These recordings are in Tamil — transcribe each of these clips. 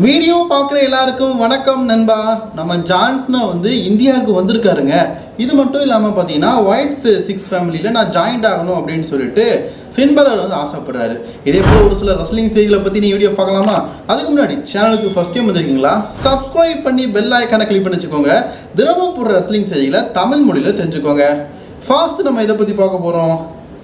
வீடியோ பார்க்குற எல்லாருக்கும் வணக்கம் நண்பா. நம்ம ஜான்ஸ்னா இந்தியாவுக்கு வந்திருக்காருங்க. இது மட்டும் இல்லாமல் பார்த்தீங்கன்னா ஒயிட் 6 ஃபேமிலியில் நான் ஜாயின்ட் ஆகணும் அப்படின்னு சொல்லிட்டு ஃபின் பலர் ஆசைப்படுறாரு. இதே போல் ஒரு சில ரெஸ்லிங் செய்திகளை பற்றி நீ வீடியோ பார்க்கலாமா? அதுக்கு முன்னாடி சேனலுக்கு ஃபஸ்ட் டைம் வந்திருக்கீங்களா? சப்ஸ்கிரைப் பண்ணி பெல் ஐக்கானை கிளிக் பண்ணி வச்சுக்கோங்க. தினமும் போடுற ரெஸ்லிங் செய்திகளை தமிழ் மொழியில் தெரிஞ்சுக்கோங்க. ஃபர்ஸ்ட் நம்ம இதை பற்றி பார்க்க போகிறோம்.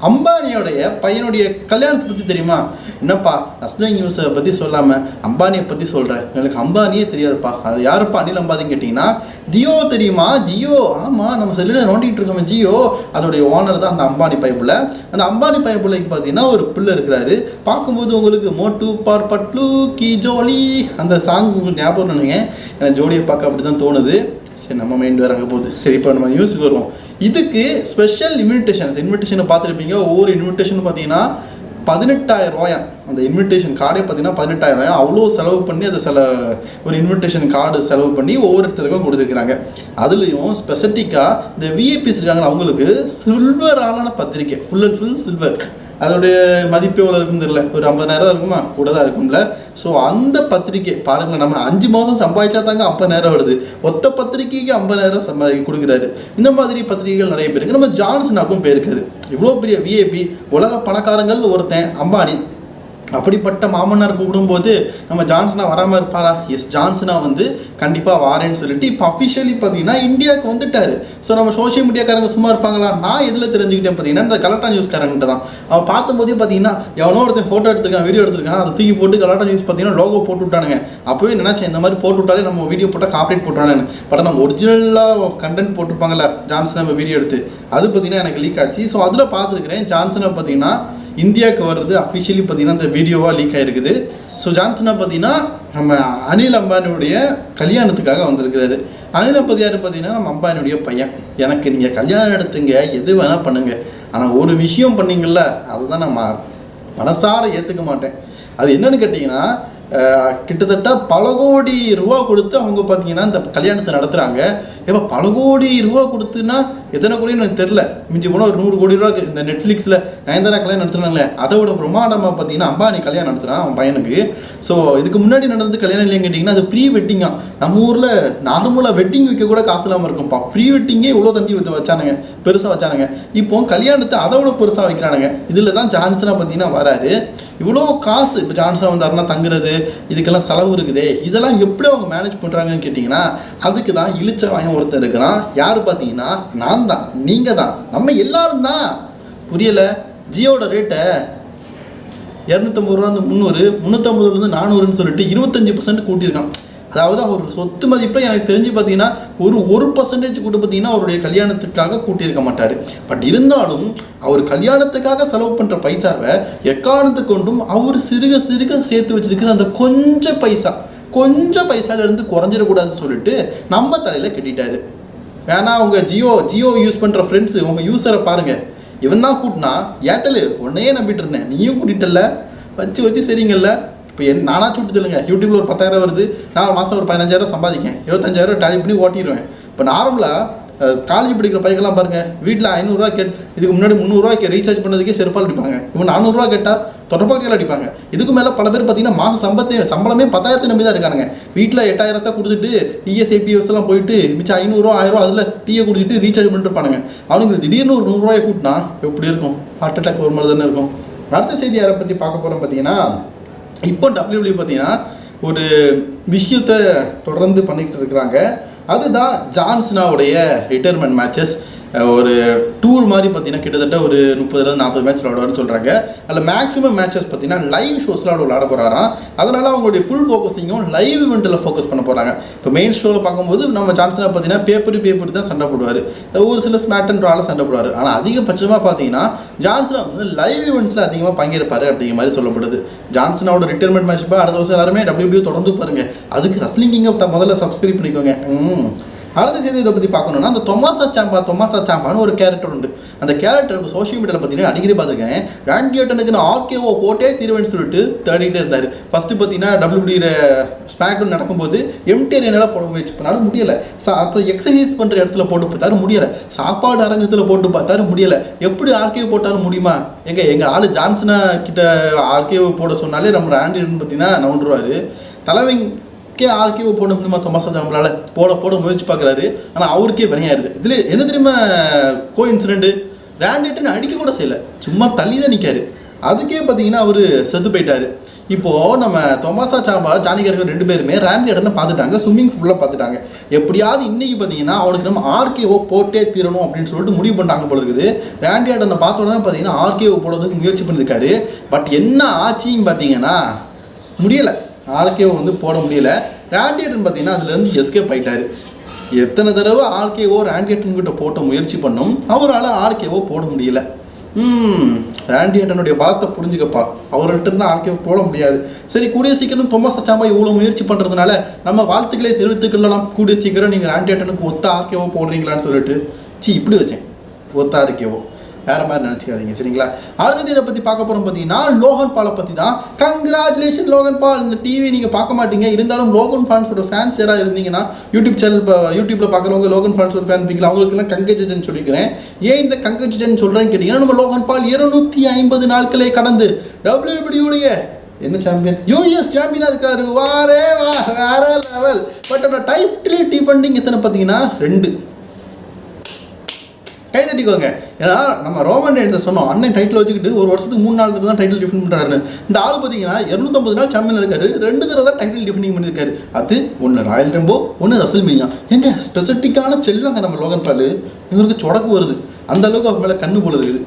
அம்பானியோடைய பையனுடைய கல்யாணத்தை பற்றி தெரியுமா? என்னப்பா ரெஸ்லிங் நியூஸை பற்றி சொல்லாமல் அம்பானியை பற்றி சொல்கிறேன். எனக்கு அம்பானியே தெரியாதுப்பா. அது யாருப்பா அனில் அம்பானின்னு கேட்டிங்கன்னா ஜியோ தெரியுமா? ஜியோ, ஆமாம், நம்ம செல்லில் நோண்டிகிட்டு இருக்கோமே ஜியோ, அதோடைய ஓனர் தான் அந்த அம்பானி பைப்புல. அந்த அம்பானி பைப்புலைக்கு பார்த்தீங்கன்னா ஒரு பிள்ளை இருக்கிறாரு. பார்க்கும்போது உங்களுக்கு மோட்டு பார் பட்லு கி ஜோலி அந்த சாங் உங்களுக்கு ஞாபகம் இல்லைங்க. எனக்கு ஜோடியை பார்க்க அப்படி தான் தோணுது. சரி, நம்ம மைண்ட் வேறு அங்கே போகுது. சரி, இப்போ நம்ம நியூஸுக்கு வருவோம். இதுக்கு ஸ்பெஷல் இன்விடேஷன், அந்த இன்விடேஷனை பார்த்துருப்பீங்க. ஒவ்வொரு இன்விடேஷன் பார்த்தீங்கன்னா 18,000 ரூபாயா. அந்த இன்விடேஷன் கார்டே பார்த்தீங்கன்னா 18,000 ரூபாயா. அவ்வளோ செலவு பண்ணி அதை ஒரு இன்விடேஷன் கார்டு செலவு பண்ணி ஒவ்வொரு இடத்துக்கும் கொடுத்துருக்குறாங்க. அதுலேயும் ஸ்பெசிஃபிக்காக இந்த விஐபிஸ் இருக்காங்க, அவங்களுக்கு சில்வரான பத்திரிக்கை, ஃபுல் அண்ட் ஃபுல் சில்வர். அதோடைய மதிப்பு எவ்வளோ இருக்குன்னு தெரியல, ஒரு 50,000 இருக்குமா, கூட தான் இருக்கும்ல. ஸோ அந்த பத்திரிக்கை பாருங்களேன், நம்ம 5 மாதம் சம்பாதிச்சா தாங்க 50,000 வருது. ஒத்த பத்திரிக்கைக்கு 50,000 கொடுக்குறாரு. இந்த மாதிரி பத்திரிகைகள் நிறைய பேருக்கு. நம்ம ஜான்சனாக்கும் போயிருக்காது. இவ்வளோ பெரிய விஐபி, உலக பணக்காரங்கள் ஒருத்தன் அம்பானி. அப்படிப்பட்ட மாமன்னார் கூப்பிடும்போது நம்ம ஜான்சனா வராமல் இருப்பாரா? எஸ், ஜான்சனா கண்டிப்பாக வாரேன்னு சொல்லிட்டு இப்போ அஃபிஷியலி பார்த்தீங்கன்னா இந்தியாவுக்கு வந்துட்டார். ஸோ நம்ம சோஷியல் மீடியாக்காரங்க சும்மா இருப்பாங்களா? நான் எதில் தெரிஞ்சுக்கிட்டேன் பார்த்தீங்கன்னா இந்த கலெக்டர் நியூஸ்காரங்கிட்ட தான். அவன் பார்க்கும்போதே பார்த்தீங்கன்னா எவனோ ஒருத்தன் ஃபோட்டோ எடுத்துருக்கான், வீடியோ எடுத்துருக்கான், அதை தூக்கி போட்டு கலெக்டர் நியூஸ் பார்த்தீங்கன்னா லோகோ போட்டு விட்டானுங்க. அப்போவே நினச்சேன் இந்த மாதிரி போட்டு விட்டாலே நம்ம வீடியோ போட்டால் காப்பரேட் போட்டுறானு. பட் நம்ம ஒரிஜினலாக கண்டென்ட் போட்டிருப்பாங்கல்ல ஜான்சனா நம்ம வீடியோ எடுத்து, அது பார்த்தீங்கன்னா எனக்கு லீக் ஆச்சு. ஸோ அதில் பார்த்துருக்கிறேன் ஜான்சனா பார்த்தீங்கன்னா இந்தியாவுக்கு வர்றது அஃபிஷியலி பார்த்தீங்கன்னா இந்த வீடியோவாக லீக் ஆகிருக்குது. ஸோ ஜான்சனா பார்த்தீங்கன்னா நம்ம அனில் அம்பானியுடைய கல்யாணத்துக்காக வந்திருக்கிறாரு. அனில் அம்பானி யார் பார்த்தீங்கன்னா நம்ம அம்பானியுடைய பையன். எனக்கு நீங்கள் கல்யாணம் எடுத்துங்க, எது வேணால் பண்ணுங்கள், ஆனால் ஒரு விஷயம் பண்ணீங்கள்ல அதை தான் நான் மனசார ஏற்றுக்க மாட்டேன். அது என்னன்னு கேட்டிங்கன்னா கிட்டத்தட்ட பல கோடி ரூபா கொடுத்து அவங்க பார்த்தீங்கன்னா இந்த கல்யாணத்தை நடத்துகிறாங்க. இப்போ பல கோடி ரூபா கொடுத்துன்னா எத்தனை கோடின்னு எனக்கு தெரில. மிஞ்சி போனால் ஒரு 100 கோடி ரூபா. இந்த நெட்ஃப்ளிக்ஸில் நயன்தாரா கல்யாணம் நடத்துனாங்களே, அதை விட பிரம்மாண்டமாக பார்த்தீங்கன்னா அம்பானி கல்யாணம் நடத்துகிறான் அவன் பையனுக்கு. ஸோ இதுக்கு முன்னாடி நடந்தது கல்யாணம் இல்லைன்னு கேட்டிங்கன்னா அது ப்ரீ வெட்டிங்காக. நம்ம ஊரில் நார்மலாக வெட்டிங் வைக்க கூட காசு இல்லாமல் இருக்கும்ப்பா. ப்ரீ வெட்டிங்கே இவ்வளோ தண்ணி வச்சானுங்க, பெருசாக வச்சானுங்க. இப்போ கல்யாணத்தை அதை விட பெருசாக வைக்கிறானுங்க. இதில் தான் ஜான்சனா பார்த்தீங்கன்னா வராது. இவ்வளோ காசு இப்போ ஜான்சனா வந்தாருன்னா தங்குறது, இதுக்கெல்லாம் செலவு இருக்குதே, இதெல்லாம் எப்படி அவங்க மேனேஜ் பண்ணுறாங்கன்னு கேட்டிங்கன்னா அதுக்கு தான் இழிச்ச வாயம் ஒருத்தர் இருக்கிறான். யார் பார்த்தீங்கன்னா நான் தான், நீங்கள் தான், நம்ம எல்லாரும் தான். புரியலை? ஜியோட ரேட்டை 250 ரூபா 300, 350 400ன்னு சொல்லிட்டு 25% கூட்டியிருக்கான். அதாவது அவர் சொத்து மதிப்பில் எனக்கு தெரிஞ்சு பார்த்தீங்கன்னா ஒரு 1% கூட பார்த்தீங்கன்னா அவருடைய கல்யாணத்துக்காக கூட்டியிருக்க மாட்டார். பட் இருந்தாலும் அவர் கல்யாணத்துக்காக செலவு பண்ணுற பைசாவை எக்காரணத்தை கொண்டும் அவர் சிறுக சிறுக சேர்த்து வச்சிருக்கிற அந்த கொஞ்சம் பைசாலேருந்து குறைஞ்சிடக்கூடாதுன்னு சொல்லிட்டு நம்ம தலையில் கட்டிட்டாரு. வேணா அவங்க ஜியோ யூஸ் பண்ணுற ஃப்ரெண்ட்ஸு, உங்கள் யூஸரை பாருங்கள். இவன் தான் கூட்டினா ஏர்டெல் உன்னையே நம்பிட்டு இருந்தேன், நீயும் கூட்டிகிட்டல, வச்சு சரிங்கல்ல. இப்போ நானாக சுட்டு இல்லைங்க, யூடியூப்பில் ஒரு 10,000 வருது, நான் மாதம் ஒரு 15,000 சம்பாதிக்கேன், 25,000 டேலி பண்ணி ஓட்டிடுவேன். இப்போ நார்மலாக காலேஜ் படிக்கிற பைக்கெல்லாம் பாருங்கள், வீட்டில் 500 ரூபா இதுக்கு முன்னாடி 300 ரூபாய்க்கு ரீசார்ஜ் பண்ணதுக்கே செருப்பால் அடிப்பாங்க. இப்போ 400 ரூபா கேட்டால் தொடர்பாக்கையில் அடிப்பாங்க. இதுக்கு மேலே பல பேர் பார்த்தீங்கன்னா மாதம் சம்பளமே 10,000 நம்பி தான் இருக்கானுங்க. வீட்டில் 8,000 கொடுத்துட்டு இஎஸ்ஐபிஎஸ் எல்லாம் போயிட்டு மிச்சம் 500 1000 அதில் டீயை குடிச்சிட்டு ரீசார்ஜ் பண்ணிட்டு இருப்பானுங்க. அவனுக்கு திடீர்னு ஒரு 100 ரூபாயை கூட்டினா எப்படி இருக்கும்? ஹார்ட் அட்டாக் ஒரு மாதிரி தானே இருக்கும். அடுத்த செய்தி யாரை பற்றி பார்க்க போகிறோம் பார்த்தீங்கன்னா, இப்போ WWE பார்த்தீங்கன்னா ஒரு விஷயத்தை தொடர்ந்து பண்ணிகிட்டு இருக்கிறாங்க. அதுதான் ஜான்சனாவுடைய ரிட்டையர்மெண்ட் மேட்சஸ். ஒரு டூர் மாதிரி பார்த்தீங்கன்னா கிட்டத்தட்ட ஒரு 30-40 மேட்ச் விளாடுவார்னு சொல்கிறாங்க. அதில் மேக்ஸிமம் மேட்சஸ் பார்த்தீங்கன்னா லைவ் ஷோஸில் விளாட போகிறாராம். அதனால் அவங்களுடைய ஃபுல் ஃபோக்கஸிங்கும் லைவ் இவெண்ட்டில் ஃபோக்கஸ் பண்ண போகிறாங்க. இப்போ மெயின் ஷோவில் பார்க்கும்போது நம்ம ஜான்சனா பார்த்தீங்கன்னா பேப்பர் தான் சண்டை போடுவார், ஒரு சில ஸ்மாட் அண்ட் ராவில் சண்டை போடுவார். ஆனால் அதிகபட்சமாக பார்த்தீங்கன்னா ஜான்சனா லைவ் இவெண்ட்ஸில் அதிகமாக பங்கேற்பார் அப்படிங்கிற மாதிரி சொல்லப்படுது. ஜான்சனாவோட ரிட்டையர்மெண்ட் மேட்ச் அடுத்த வருஷம் எல்லாருமே WWE தொடர்ந்து பாருங்கள். அதுக்கு ரெஸ்லிங் கிங்கை முதல்ல சப்ஸ்கிரைப் பண்ணிக்கோங்க. அடுத்த செய்தி இதை பற்றி பார்க்கணுன்னா, அந்த தொமாசா சாம்பான்னு ஒரு கேரக்டர் உண்டு. அந்த கேரக்டர் இப்போ சோஷியல் மீடியாவில் பார்த்தீங்கன்னா அடிக்கடி பார்த்துருக்கேன். ராண்டி ஆர்டனுக்கு நான் ஆர்கேஓ போட்டே தீர்வேன்னு சொல்லிட்டு தேடிக்கிட்டே இருந்தார். ஃபஸ்ட்டு பார்த்தீங்கன்னா WWE ஸ்மாக்டவுன் நடக்கும்போது எம்டிஆர் போட முயற்சி பண்ணாலும் முடியலை. அப்புறம் எக்ஸசைஸ் பண்ணுற இடத்துல போட்டு பார்த்தாலும் முடியலை. சாப்பாடு அரங்கத்தில் போட்டு பார்த்தாலும் முடியலை. எப்படி ஆர்கேஓ போட்டாலும் முடியுமா? எங்கள் ஆள் ஜான்சனா கிட்ட ஆர்கேஓ போட சொன்னாலே நம்ம ராண்டி ஆர்டன் பார்த்தீங்கன்னா நவுண்டுருவார். ஆர்கேஓ போட முடியுமா தொமாசா சாம்பால போட முயற்சி பார்க்குறாரு. ஆனால் அவருக்கே வினையாயிருது. இதில் என்ன தெரியுமா கோஇன்சிடென்ட், ராண்டி ஆர்டன் அடிக்க கூட செய்யலை, சும்மா தள்ளி தான் நிற்காரு. அதுக்கே பார்த்தீங்கன்னா அவர் செத்து போயிட்டார். இப்போது நம்ம தொமாசா சாம்பா ஜானி கர்கர் 2 பேருமே ராண்டி ஆர்டனை பார்த்துட்டாங்க, ஸ்விம்மிங் ஃபுல்லாக பார்த்துட்டாங்க. எப்படியாவது இன்றைக்கி பார்த்தீங்கன்னா அவனுக்கு நம்ம ஆர்கேஓ போட்டே தீரணும் அப்படின்னு சொல்லிட்டு முடிவு பண்ணிட்டாங்க போல இருக்குது. ராண்டி ஆர்டனை பார்த்த உடனே பார்த்தீங்கன்னா ஆர்கேஓ போடுறதுக்கு முயற்சி பண்ணியிருக்காரு. பட் என்ன ஆச்சுன்னு பார்த்தீங்கன்னா முடியலை, ஆர்கேஓ வந்து போட முடியலை. ராண்டி ஆர்டன் பார்த்தீங்கன்னா அதுலேருந்து எஸ்கேப் ஆகிட்டார். எத்தனை தடவை ஆர்கேஓ ராண்டி ஆர்டன் கிட்ட போட்ட முயற்சி பண்ணும், அவரால் ஆர்கேஓ போட முடியல. ராண்டி ஆர்டனுடைய பலத்தை புரிஞ்சுக்கப்பா, அவர்கிட்ட இருந்தால் ஆர்கேஓ போட முடியாது. சரி, கூடிய சீக்கிரம் தொமாசா சாம்பா இவ்வளோ முயற்சி பண்ணுறதுனால நம்ம வாழ்த்துக்களே தெரிவித்துக்கலாம். கூடிய சீக்கிரம் நீங்கள் ராண்டி ஆர்டனுக்கு ஒத்த ஆர்கேஓ போடுறீங்களான்னு சொல்லிட்டு இப்படி வச்சேன், ஒத்த ஆர்கேஓ வேறு மாதிரி நினச்சிக்காதீங்க சரிங்களா. அடுத்தது இதை பற்றி பார்க்க போகிறோம் பார்த்தீங்கன்னா லோகன் பாலை பற்றி தான். கங்க்ராச்சுலேஷன் லோகன் பால். இந்த டிவி நீங்கள் பார்க்க மாட்டீங்க, இருந்தாலும் லோகன் ஃபான்ஸோட ஃபேன்ஸ் யாராவது இருந்தீங்கன்னா யூடியூப்பில் பார்க்குறவங்க லோகன் ஃபான்ஸோட ஃபேன் இருப்பீங்களா, அவங்களுக்குலாம் கங்கஜன் சொல்லிக்கிறேன். ஏன் இந்த கங்கஜன் சொல்கிறேன்னு கேட்டிங்கன்னா, நம்ம லோகன் பால் 250 நாட்களை கடந்து WWE என்ன சாம்பியன், யூஎஸ் சாம்பியனாக இருக்காரு. வாரே வா, வேற லெவல். பட் அந்த டைட்டில் டிஃபெண்டிங் எத்தனை பார்த்தீங்கன்னா 2. கை தட்டிக்கோங்க. ஏன்னா நம்ம ரோமன் ரெயின்ஸை சொன்னோம், அண்ணன் டைட்டில் வச்சுக்கிட்டு ஒரு வருஷத்துக்கு 3 நாள் தான் டைட்டில் டிஃபெண்ட் பண்ணுறாருன்னு. இந்த ஆள் பார்த்தீங்கன்னா 250 நாள் சாம்பியன் இருக்காரு, 2 தடவை தான் டைட்டில் டிஃபெண்டிங் பண்ணியிருக்காரு. அது ஒன்று ராயல் ரம்போ, ஒன்று ரசல்மேனியா. எங்க ஸ்பெசிஃபிக்கான செல்வாங்க நம்ம லோகன் பால், இவருக்கு சொடக்கு வருது, அந்த அளவுக்கு அவர் மேலே கண்ணு போல இருக்குது,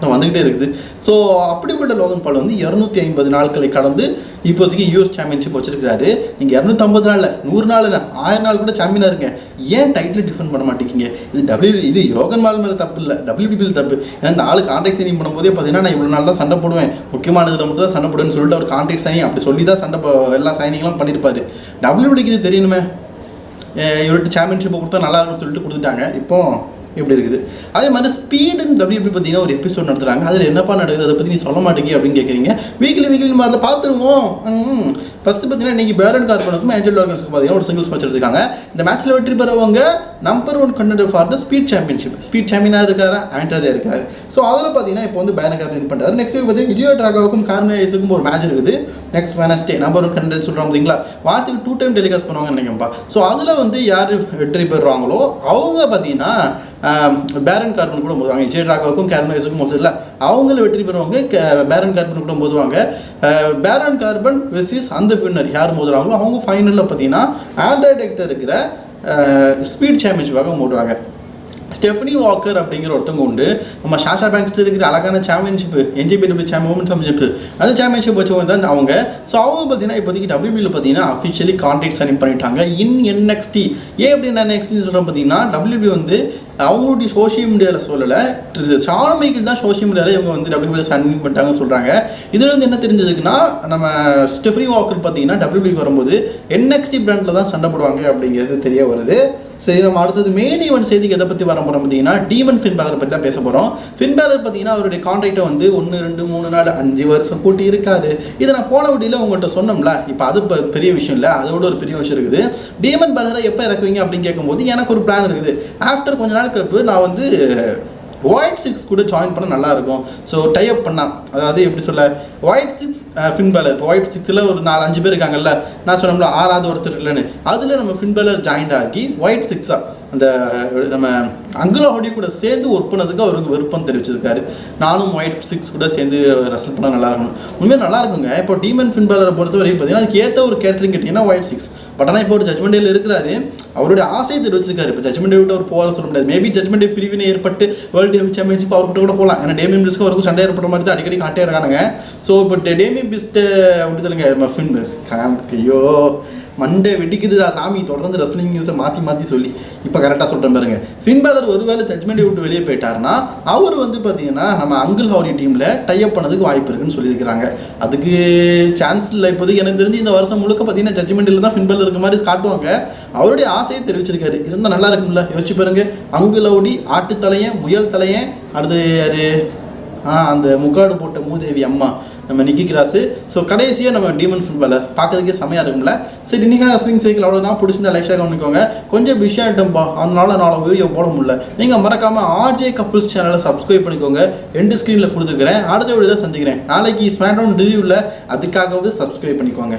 வந்துக்கிட்டே இருக்குது. ஸோ அப்படிப்பட்ட லோகன் பால் வந்து 250 நாட்களை கடந்து இப்போதைக்கு யூஎஸ் சாம்பியன்ஷிப் வச்சிருக்காரு. நீங்கள் 250 நாளில் 100 நாள் இல்லை 1000 நாள் கூட சாம்பியனாக இருக்கேன், ஏன் டைட்டில் டிஃபெண்ட் பண்ண மாட்டேங்கிங்க? இது லோகன் பால் மேலே தப்பு இல்லை, WWEல தப்பு. ஏன்னா இந்த ஆள் கான்ட்ராக்ட் சைனிங் பண்ணும்போதே பார்த்தீங்கன்னா நான் இவ்வளோ நாள் தான் சண்டை போடுவேன், முக்கியமானது மட்டும் தான் சண்டை போடுவேன்னு சொல்லிட்டு அவர் கான்ட்ராக்ட் சைனிங் அப்படி சொல்லி தான் எல்லா சைனிங்லாம் பண்ணியிருப்பாரு. WWEக்கு இது தெரியணுமே, இவர்கிட்ட சாம்பியன்ஷிப்பை கொடுத்தா நல்லா இருக்குன்னு சொல்லிட்டு கொடுத்துட்டாங்க. இப்போ இப்படி இருக்குது. அதே மாதிரி ஸ்பீடுன்னு WWE பார்த்தீங்கன்னா ஒரு எபிசோட் நடத்துகிறாங்க. அதில் என்னப்பா நடக்குது, அதை பற்றி நீ சொல்ல மாட்டேங்க அப்படின்னு கேட்குறீங்க. வீக்லி நம்ம அதில் பார்த்துருவோம். ஃபஸ்ட்டு பார்த்தீங்கன்னா இன்றைக்கி பேரன் கார்பனுக்கும் ஏஞ்சல் ஆர்கன்ஸுக்கு பார்த்தீங்கன்னா ஒரு சிங்கிள்ஸ் மேட்ச் எடுத்துருக்காங்க. இந்த மேட்ச்சில் வெற்றி பெறவங்க number 1 contender for the speed championship. Speed சாம்பியனாக இருக்காரு, ஆண்ட்ரதே இருக்காரு. ஸோ அதில் பார்த்தீங்கன்னா இப்போ வந்து பேரன் கார்பன் வின் பண்ணுறாரு. நெக்ஸ்ட் வீக் பார்த்தீங்கன்னா விஜய் ட்ராகாவுக்கும் கார்மேஸுக்கும் ஒரு மேட்ச் இருக்குது. நெக்ஸ்ட் வெனஸ்டே நம்பர் 1 கண்டெண்டர் சொல்கிறாங்க பார்த்தீங்களா, வாரத்துக்கு 2 டைம் டெலிகாஸ்ட் பண்ணுவாங்கன்னு நினைக்கிறேன்ப்பா. ஸோ அதில் வந்து யார் வெற்றி பெறுறாங்களோ அவங்க பார்த்தீங்கன்னா பேரன் கார்பன் கூட மோதுவாங்க. விஜய் ட்ராகாவுக்கும் கார்மேஸுக்கும் மோதும் இல்லை, அவங்கள வெற்றி பெறுவாங்க பேரன் கார்பன் கூட மோதுவாங்க. பேரன் கார்பன் வெர்சஸ் அந்த வின்னர் யார் மோதுறாங்களோ அவங்க ஃபைனலில் பார்த்தீங்கன்னா ஆண்ட்ராய்டு இருக்கிற ஸ்பீட் சாம்பியன்ஷிப்பாக மோதுவாங்க. ஸ்டெஃபனி வாக்கர் அப்படிங்கிற ஒருத்தவங்க உண்டு, நம்ம ஷாஷா பேங்க்ஸில் இருக்கிற அழகான சாம்பியன்ஷிப்பு NJPW உமன் சாம்பியன்ஷிப், அந்த சாம்பியன்ஷிப் வச்சவங்க தான் அவங்க. ஸோ அவங்க பார்த்தீங்கன்னா இப்போதைக்கு WWEல பார்த்தீங்கன்னா அஃபிஷியலி கான்ட்ராக்ட் சைன் பண்ணிட்டாங்க இன் NXT. ஏன் அப்படின்னு NXT சொல்கிறோம் பார்த்தீங்கன்னா, WWE வந்து அவங்களுடைய சோஷியல் மீடியாவில் சொல்லலை, ஷான் மைக்கேல் தான் சோஷியல் மீடியாவில் இவங்க வந்து WWEல சைன் பண்ணிட்டாங்கன்னு சொல்கிறாங்க. இதில் வந்து என்ன தெரிஞ்சதுக்குன்னா, நம்ம ஸ்டெஃபனி வாக்கர் பார்த்தீங்கன்னா WWEக்கு வரும்போது NXT பிராண்டில் தான் சண்டை போடுவாங்க அப்படிங்கிறது தெரிய வருது. சரி, நம்ம அடுத்தது மெயின் ஈவெண்ட் செய்திக்கு எதை பற்றி வர போகிறோம் பார்த்தீங்கன்னா, டீமன் ஃபின் பேலர் பற்றி தான் பேச போகிறோம். ஃபின் பேலர் பார்த்தீங்கன்னா அவருடைய கான்ட்ராக்டை வந்து 1 2 3 4 5 வருஷம் கூட்டி இருக்காது. இதை நான் போன வீடியோவில் உங்கள்கிட்ட சொன்னோம்ல, இப்போ அது பெரிய விஷயம் இல்லை, அதோட ஒரு பெரிய விஷயம் இருக்குது. டீமன் பேலரை எப்போ இறக்குவீங்க அப்படின்னு கேட்கும்போது எனக்கு ஒரு பிளான் இருக்குது. ஆஃப்டர் கொஞ்ச நாள் கழிப்பு நான் வந்து White 6 கூட ஜாயின் பண்ண நல்லாயிருக்கும். ஸோ டைப் பண்ணால், அதாவது எப்படி சொல்ல, White 6 ஃபின் பேலர், இப்போ White 6ல் ஒரு 4-5 பேர் இருக்காங்கல்ல, நான் சொன்னோம்ல 6வது ஒருத்தர் இல்லைன்னு, அதில் நம்ம ஃபின் பேலர் ஜாயின் ஆகி White 6 அந்த நம்ம அங்குலா ஹோடி கூட சேர்ந்து ஒர்க் பண்ணதுக்கு அவருக்கு விருப்பம் தெரிவிச்சிருக்காரு. நானும் White 6 கூட சேர்ந்து ரெஸ்ட் பண்ணால் நல்லா இருக்கணும். உண்மையாக நல்லா இருக்குங்க. இப்போ டீமன் ஃபின் பேலரை பொறுத்த வரைக்கும் பார்த்தீங்கன்னா அதுக்கு ஏற்ற ஒரு கேட்டரிங் கேட்டிங்கன்னா White 6. பட் ஆனால் இப்போ ஒரு ஜட்மெண்ட் டேயில் இருக்கிறாரு, அவருடைய ஆசையை தெரிவிச்சிருக்காரு. இப்போ ஜட்மெண்ட் டே விட்டு அவர் போக சொல்ல முடியாது. மேபி ஜட்மெண்ட் டே பிரிவினை ஏற்பட்டு வேர்ல்டு சாம்பியன்ஷிப் அவர்கிட்ட கூட போகலாம். ஏன்னா டேமியன் பிரிஸ்க்கு அவருக்கும் சண்டை ஏற்பட்ட மாதிரி தான் அடிக்கடி காட்டே இருக்கானுங்க. ஸோ இப்போ டேமியன் பிரிஸ்ட்டை விட்டுதலுங்க ஃபின், ஐயோ மண்டே வெடிக்குதுடா சாமி, தொடர்ந்து ரெஸ்லிங் நியூஸை மாற்றி சொல்லி இப்போ கரெக்டாக சொல்கிறேன் பாருங்க. ஃபின் பேலர் ஒருவேளை ஜட்மெண்ட்டை விட்டு வெளியே போயிட்டாருன்னா அவர் வந்து பார்த்தீங்கன்னா நம்ம அங்கிள் ஹாரி டீமில் டைப் பண்ணதுக்கு வாய்ப்பு இருக்குன்னு சொல்லியிருக்கிறாங்க. அதுக்கு சான்ஸ் இல்லை இப்போதைக்கு. எனக்கு தெரிஞ்சு இந்த வருஷம் முழுக்க பார்த்தீங்கன்னா ஜட்மெண்ட்டில் தான் ஃபின் பேலர் இருக்க மாதிரி காட்டுவாங்க. அவருடைய ஆசையை தெரிவிச்சிருக்காரு. இருந்தால் நல்லா இருக்கும்ல, யோசிச்சு பாருங்க. அங்கிள் ஹாரி, ஆட்டுத்தலையன், முயல் தலையன், அடுத்து யார், அந்த முக்காடு போட்ட மூதேவி அம்மா நம்ம நிக்கி கிராஸு. ஸோ கடைசியாக நம்ம டீமன் ஃபின் பேலர் பார்க்கறதுக்கே செமையாக இருக்கும்ல. சரி, இன்றைக்கான ரெஸ்லிங் சைக்கிள் அவ்வளோதான். பிடிச்சிருந்தா லைக் ஷேர் பண்ணிக்கோங்க. கொஞ்சம் பிஸியாக ஆகிட்டோம்ப்பா, அதனால நாளை வீடியோ போட முடியல. நீங்கள் மறக்காமல் RJ கப்புள்ஸ் சேனலை சப்ஸ்கிரைப் பண்ணிக்கோங்க. 2 ஸ்க்ரீனில் கொடுத்துக்கிறேன். அடுத்த வீடியோவில் சந்திக்கிறேன். நாளைக்கு ஸ்மாக்டவுன் ரிவ்யூவில் அதுக்காகவே சப்ஸ்கிரைப் பண்ணிக்கோங்க.